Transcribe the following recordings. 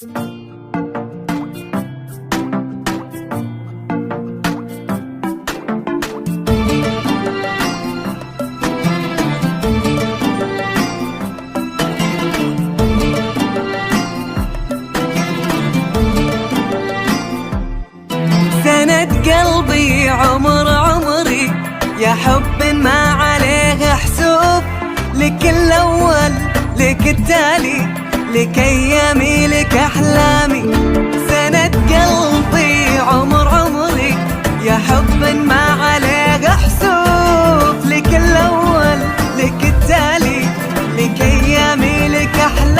سند قلبي عمر عمري، يا حب ما عليه حسوب، لك الأول لك التالي، لك أيامي لك أحلامي. سند قلبي عمر عمري، يا حب ما عليه حسوب، لك الأول لك التالي، لك أيامي لك أحلامي.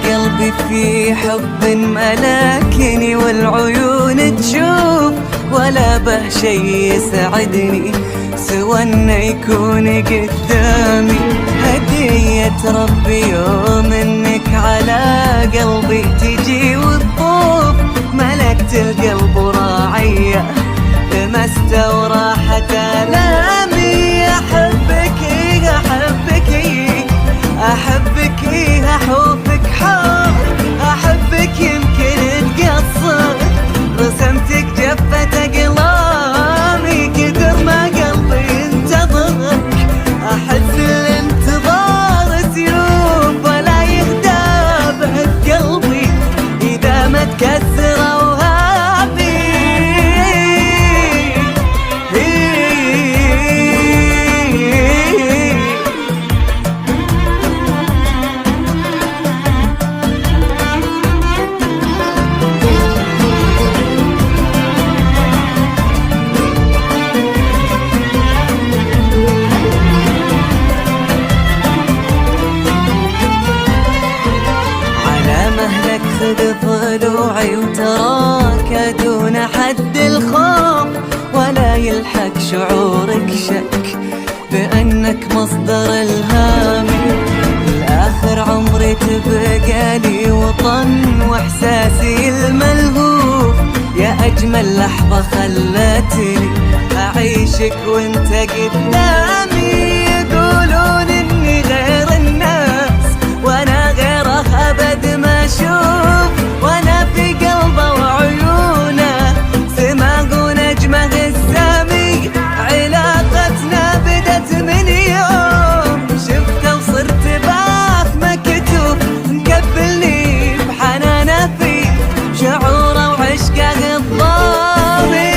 قلبي في حب ملكني، والعيون تشوف ولا به شي يسعدني سوى انه يكون قدامي. هدية ربي يوم انك على قلبي تجي وتطوف، ملكت القلب وراعية لمست وراحت آلامي. أحبك أحبك أحبك أحوفك حار، أحبك يمكن تقصر، رسمتك جفة أقلامي. كثر ما قلبي انتظرك، أحس الانتظار سيوف ولا يهدى به قلبي إذا ما تكسر أوهامي. خذ ضلوعي وتراك دون حد الخوف، ولا يلحق شعورك شك بأنك مصدر الهامي. لآخر عمري تبقى لي وطن وإحساسي الملهوف، يا أجمل لحظة خلتني أعيشك وانت قدامي. يقولون إني غير الناس وأنا غيره أبد ما أشوف، وأنا في قلبه وعيونه سماق ونجمه السامي. علاقتنا بدت من يوم شفته وصرت باف مكتوب، مقبلني بحنانه في شعوره وعشقه الضامي.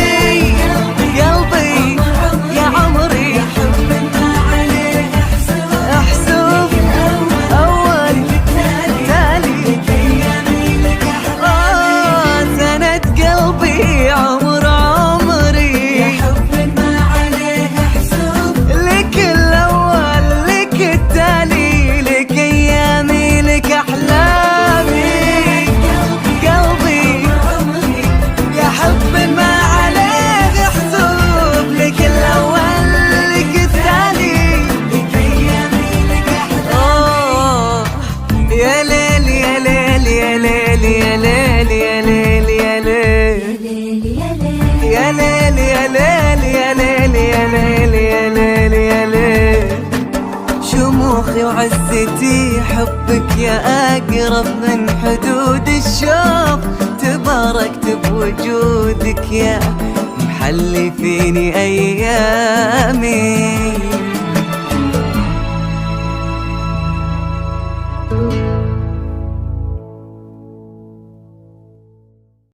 قلبي يا عمري احسوب أول تالي، سند قلبي عمر عمري، يا حب ما عليه حسوب، لك الأول لك التالي، لك أيامي لك أحلامي. قلبي يا حب ما عليه حسوب، لك الأول لك التالي، لك أيامي لك أحلامي. يا ليل يا ليل يا ليل يا ليل يا ليل يا ليل يا ليل يا ليل يا ليل يا ليل يا ليل يا ليل. شموخي وعزتي حبك يا أقرب من حدود الشوق، تباركت بوجودك يا محلي فيني أيامي.